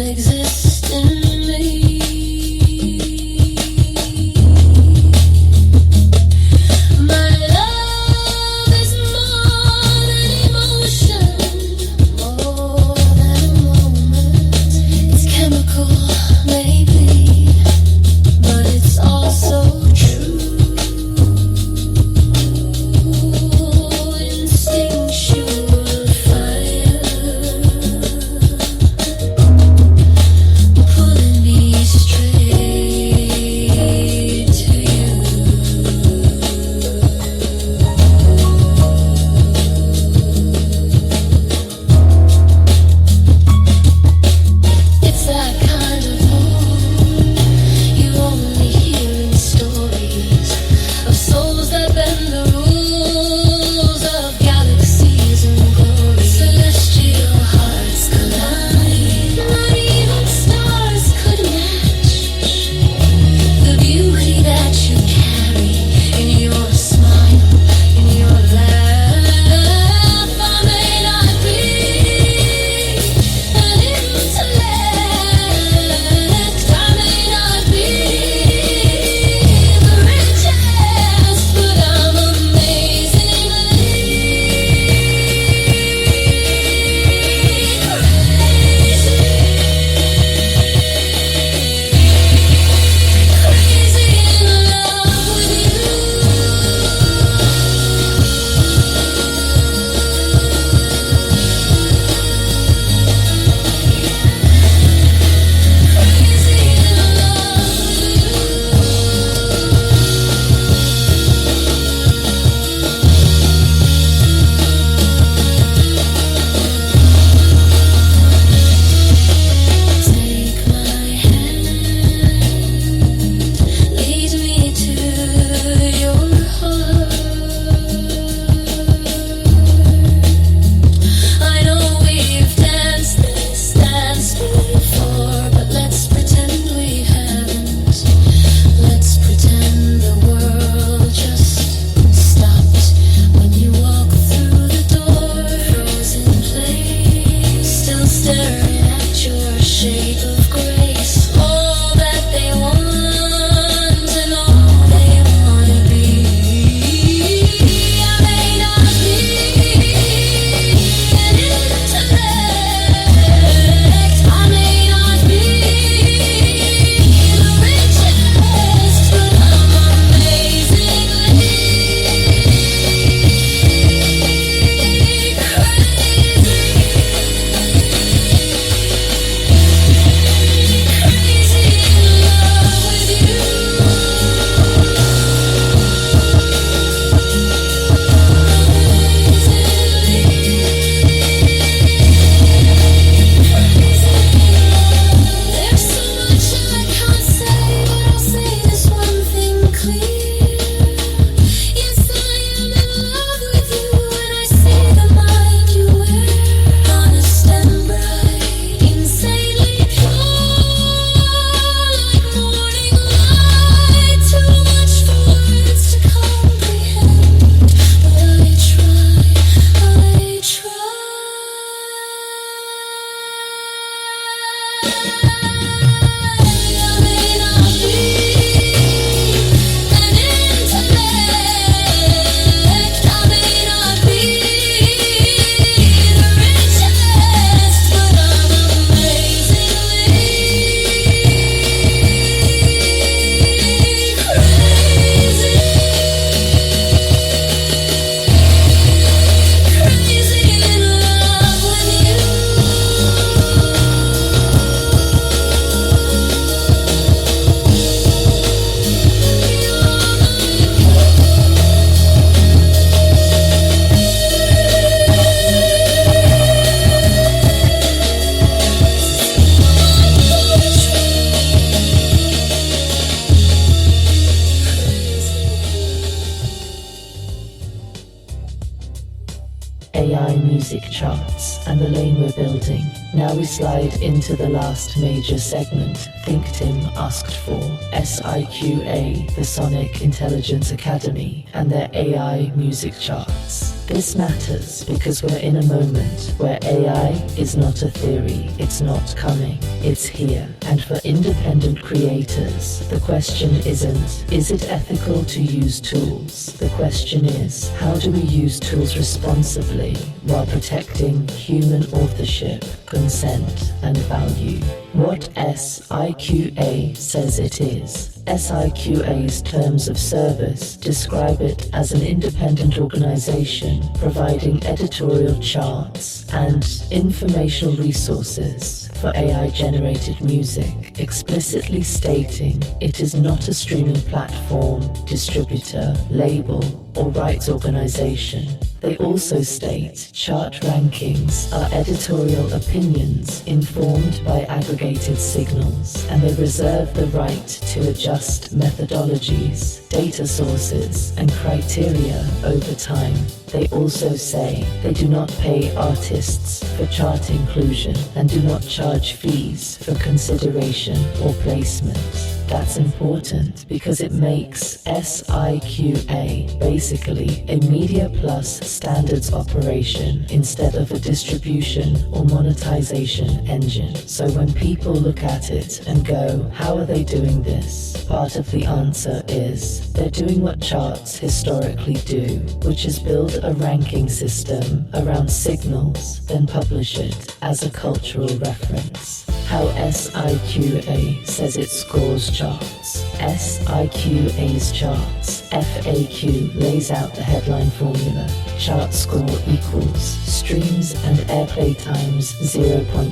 Speaker 4: music charts and the lane we're building. Now we slide into the last major segment ThinkTimm asked for, SIQA, the Sonic Intelligence Academy, and their AI music charts. This matters because we're in a moment where AI is not a theory, it's not coming, it's here. And for independent creators, the question isn't, is it ethical to use tools? The question is, how do we use tools responsibly while protecting human authorship, consent, and value? What SIQA says it is. SIQA's terms of service describe it as an independent organization providing editorial charts and informational resources for AI-generated music, explicitly stating it is not a streaming platform, distributor, label, or rights organization. They also state chart rankings are editorial opinions informed by aggregated signals, and they reserve the right to adjust methodologies, data sources, and criteria over time. They also say they do not pay artists for chart inclusion and do not charge fees for consideration or placement. That's important because it makes SIQA basically a Media Plus standards operation instead of a distribution or monetization engine. So when people look at it and go, how are they doing this? Part of the answer is they're doing what charts historically do, which is build a ranking system around signals, then publish it as a cultural reference. How SIQA says it scores charts. SIQA's charts. FAQ lays out the headline formula. Chart score equals streams and airplay times 0.5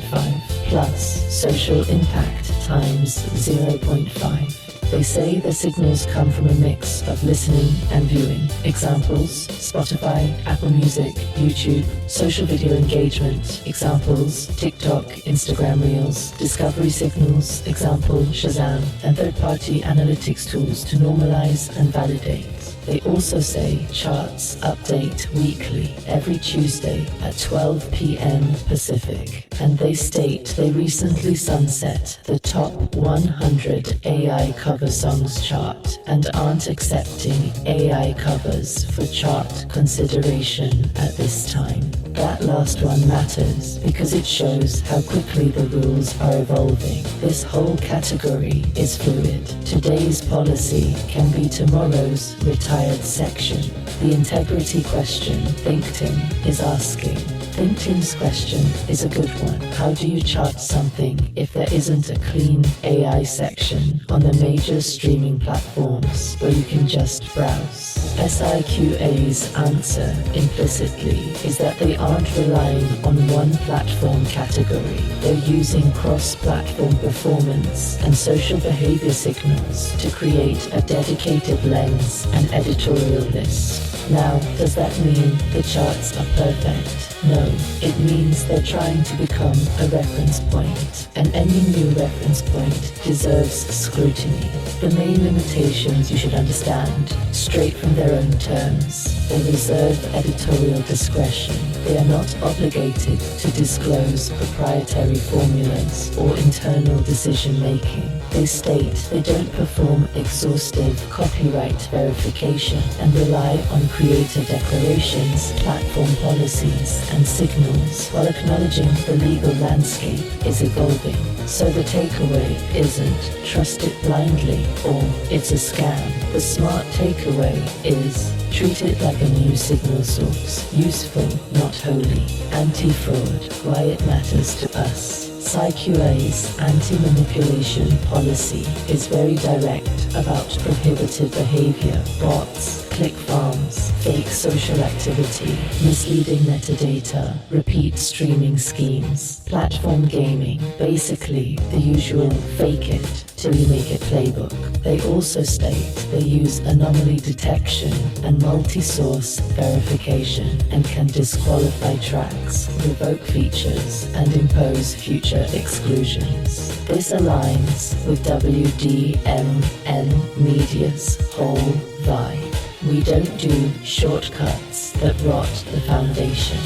Speaker 4: plus social impact times 0.5. They say the signals come from a mix of listening and viewing. Examples: Spotify, Apple Music, YouTube, social video engagement. Examples: TikTok, Instagram Reels, discovery signals. Example: Shazam, and third-party analytics tools to normalize and validate. They also say charts update weekly, every Tuesday at 12 p.m. Pacific. And they state they recently sunset the top 100 AI cover songs chart and aren't accepting AI covers for chart consideration at this time. That last one matters because it shows how quickly the rules are evolving. This whole category is fluid. Today's policy can be tomorrow's retired section. The integrity question ThinkTimm is asking. ThinkTimm's question is a good one. How do you chart something if there isn't a clean AI section on the major streaming platforms where you can just browse? SIQA's answer implicitly is that they aren't relying on one platform category. They're using cross-platform performance and social behavior signals to create a dedicated lens and editorial list. Now, does that mean the charts are perfect? No, it means they're trying to become a reference point, and any new reference point deserves scrutiny. The main limitations you should understand, straight from their own terms. They reserve editorial discretion. They are not obligated to disclose proprietary formulas or internal decision-making. They state they don't perform exhaustive copyright verification and rely on creator declarations, platform policies, and signals, while acknowledging the legal landscape is evolving. So the takeaway isn't trust it blindly or it's a scam. The smart takeaway is treat it like a new signal source, useful, not holy, anti-fraud, why it matters to us. SIQA's anti-manipulation policy is very direct about prohibitive behavior, bots, click farms, fake social activity, misleading metadata, repeat streaming schemes, platform gaming, basically the usual fake it till you make it playbook. They also state they use anomaly detection and multi-source verification and can disqualify tracks, revoke features, and impose future exclusions. This aligns with WDMN Media's whole vibe. We don't do shortcuts that rot the foundation.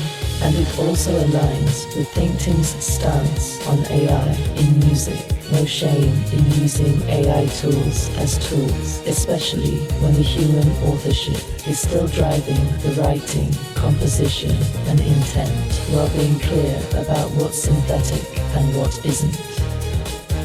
Speaker 4: and it also aligns with ThinkTimm's stance on AI in music. No shame in using AI tools as tools, especially when the human authorship is still driving the writing, composition, and intent, while being clear about what's synthetic and what isn't.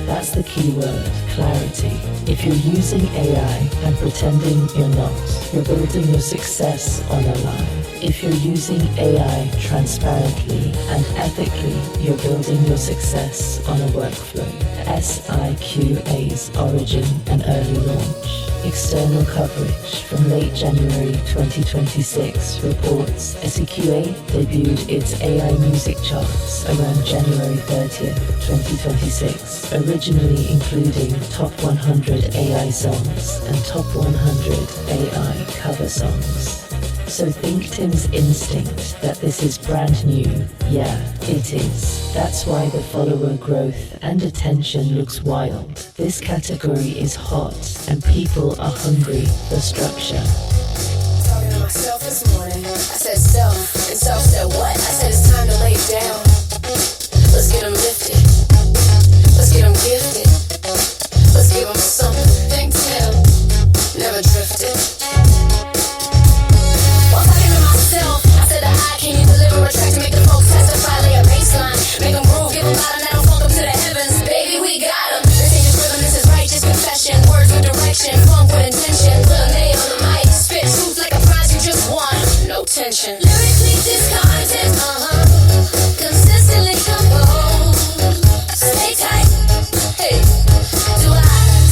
Speaker 4: That's the key word, clarity. If you're using AI and pretending you're not, you're building your success on a lie. If you're using AI transparently and ethically, you're building your success on a workflow. SIQA's origin and early launch. External coverage from late January 2026 reports SEQA debuted its AI music charts around January 30th, 2026, originally including top 100 AI songs and top 100 AI cover songs. So ThinkTimm's instinct that this is brand new, yeah, it is. That's why the follower growth and attention looks wild. This category is hot and people are hungry for structure.
Speaker 5: Talking to myself this morning, I said self, and self said what? I said it's time to lay it down. Let's get them lifted. Let's get them gifted. Let's give them something. ThinkTimm never drifted. I said the I can you deliver a track to make the folks testify, lay a baseline, make them groove, give them loud and now funk them to the heavens, baby we got them. This ain't just rhythm, this is righteous confession, words with direction, funk with intention, Willa May on the mic, spit truth like a prize you just won, no tension. Lyrically discontent, consistently composed, stay tight, hey, do I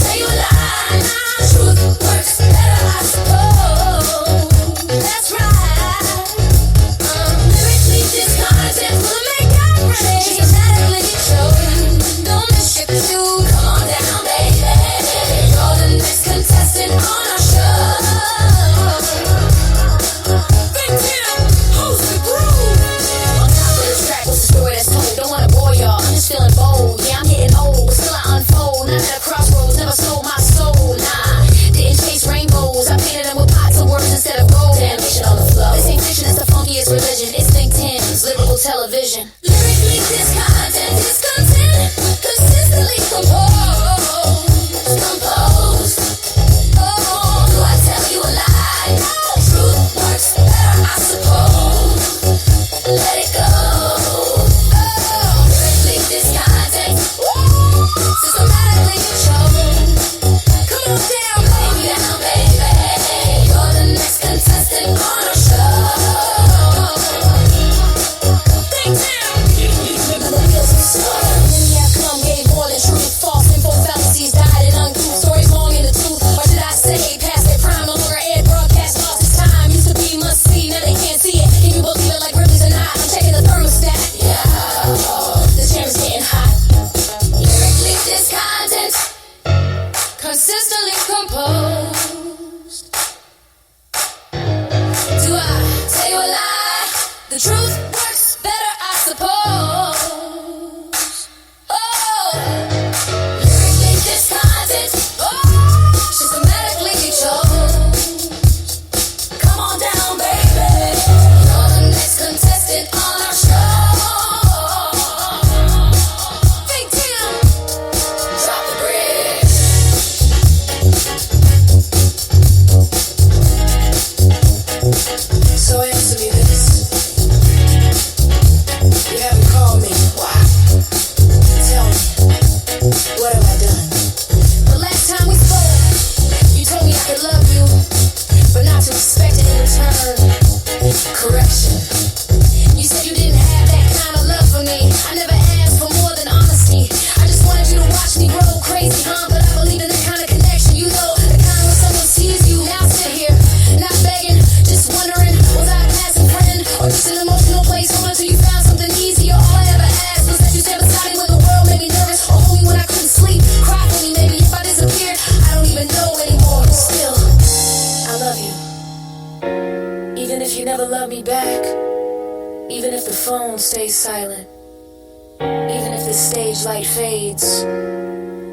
Speaker 5: tell you a lie? Nah, truth works better I suppose, that's right. Television. Lyrically discontent, consistently composed. Oh, do I tell you a lie? No, truth works better, I suppose. Let it go. Oh, lyrically discontent, systematically chosen. Come on down, baby. You're the next contestant on our show. Consistently composed. Do I tell you a lie? The truth works better, I suppose. Oh, lyrically discontent, systematically chose. Come on down, baby. You're the next contestant on our show. ThinkTimm, drop the bridge. So answer me this. You haven't called me. Why? Tell me, what have I done? The last time we spoke, you told me I could love you, but not to expect it in return. Correction. You said you didn't have that kind of love for me. I never asked for more than honesty. I just wanted you to watch me grow crazy, huh? But I believe in the kind of connection, you know, the kind where someone sees you. Now sit here, not begging, just wondering, was I a passing friend or just an emotional placeholder until you found something easier? All I ever asked was that you stand beside me when the world made me nervous, or hold me when I couldn't sleep, cry for me maybe if I disappeared. I don't even know anymore, but still, I love you. Even if you never love me back, even if the phone stays silent, even if the stage light fades,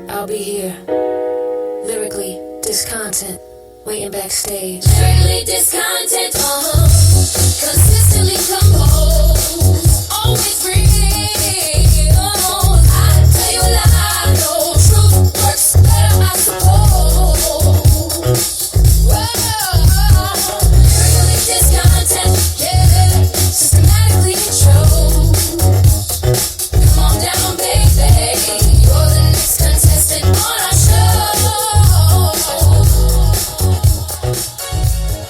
Speaker 5: I'll be here, lyrically discontent, waiting backstage. Lyrically discontent, consistently composed. always real. I tell you a lie, no truth works better, I suppose. Really discontent, yeah, systematically chose. Come on down, baby, you're the next contestant on our show.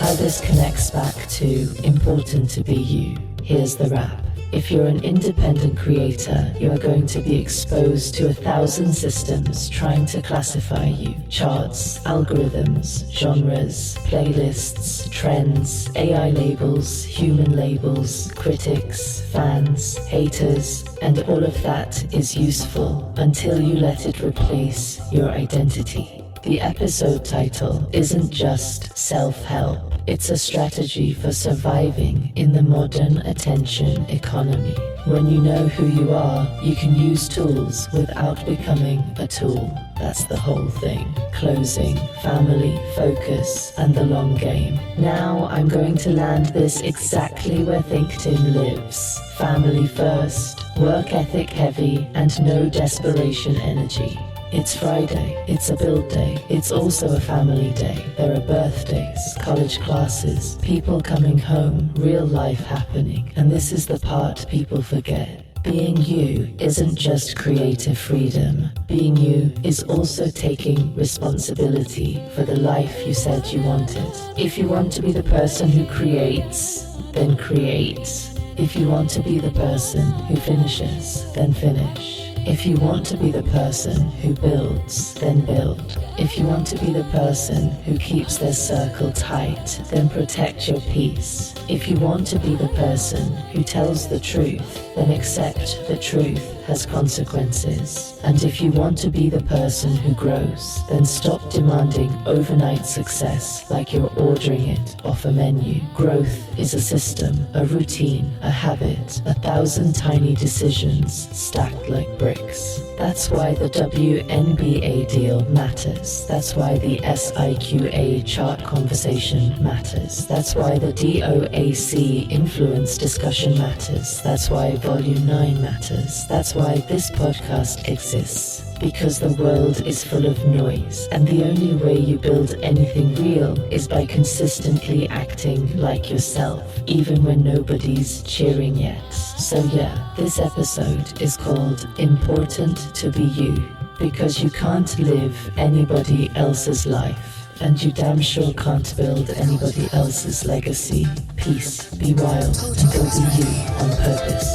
Speaker 4: How this connects back to important to be you. Here's the rap. If you're an independent creator, you are going to be exposed to 1,000 systems trying to classify you. Charts, algorithms, genres, playlists, trends, AI labels, human labels, critics, fans, haters, and all of that is useful until you let it replace your identity. The episode title isn't just self-help. It's a strategy for surviving in the modern attention economy. When you know who you are, you can use tools without becoming a tool. That's the whole thing. Closing, family, focus, and the long game. Now I'm going to land this exactly where ThinkTimm lives. Family first, work ethic heavy, and no desperation energy. It's Friday, it's a build day, it's also a family day. There are birthdays, college classes, people coming home, real life happening. And this is the part people forget. Being you isn't just creative freedom. Being you is also taking responsibility for the life you said you wanted. If you want to be the person who creates, then create. If you want to be the person who finishes, then finish. If you want to be the person who builds, then build. If you want to be the person who keeps their circle tight, then protect your peace. If you want to be the person who tells the truth, then accept the truth has consequences. And if you want to be the person who grows, then stop demanding overnight success like you're ordering it off a menu. Growth is a system, a routine, a habit, 1,000 tiny decisions stacked like bricks. That's why the WNBA deal matters. That's why the SIQA chart conversation matters. That's why the DOAC influence discussion matters. That's why Volume 9 matters. That's why this podcast exists. Because the world is full of noise, and the only way you build anything real is by consistently acting like yourself, even when nobody's cheering yet. So yeah, this episode is called Important to Be You, because you can't live anybody else's life, and you damn sure can't build anybody else's legacy. Peace, be wild, and go be you on purpose.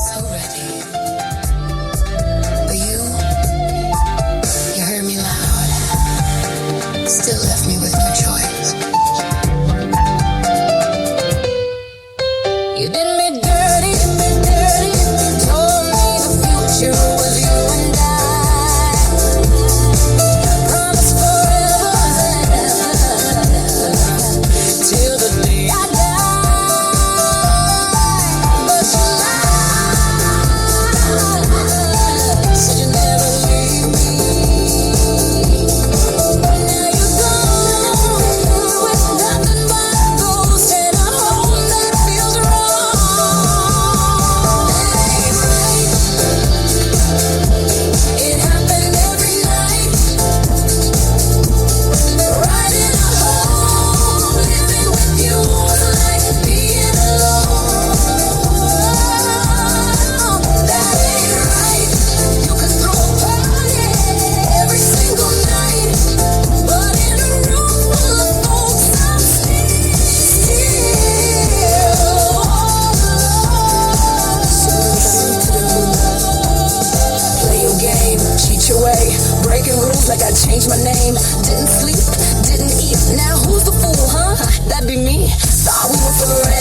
Speaker 5: So ready. But you heard me loud. Still left me with no choice. You did me dirty, told me the future was you and I. Promise forever, till the day I die. But you lied, said you'd never leave me. Now you're gone with nothing but a ghost and a hole that feels wrong. That ain't right. It happened every night. Riding alone, living with you was like being alone. That ain't right. You could throw a party every single night, but in a room full of folks, I'm still all alone. Play your game, cheat your way, breaking rules like I changed my name. Didn't sleep, didn't eat. Now who's the fool, huh? That'd be me. Thought we were forever.